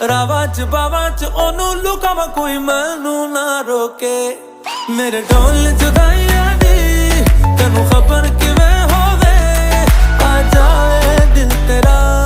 ਰਾਵਾਂ ਚ ਬਾਵਾਂ ਚ ਉਹਨੂੰ ਲੁਕਾਵਾਂ ਕੋਈ ਮੈਨੂੰ ਨਾ ਰੋਕੇ। ਮੇਰੇ ਢੋਲ ਜੁਦਾਈਆਂ ਦੀ ਤੈਨੂੰ ਖਬਰ ਕਿਵੇਂ ਹੋਵੇ, ਆ ਜਾਏ ਦਿਲ ਤੇਰਾ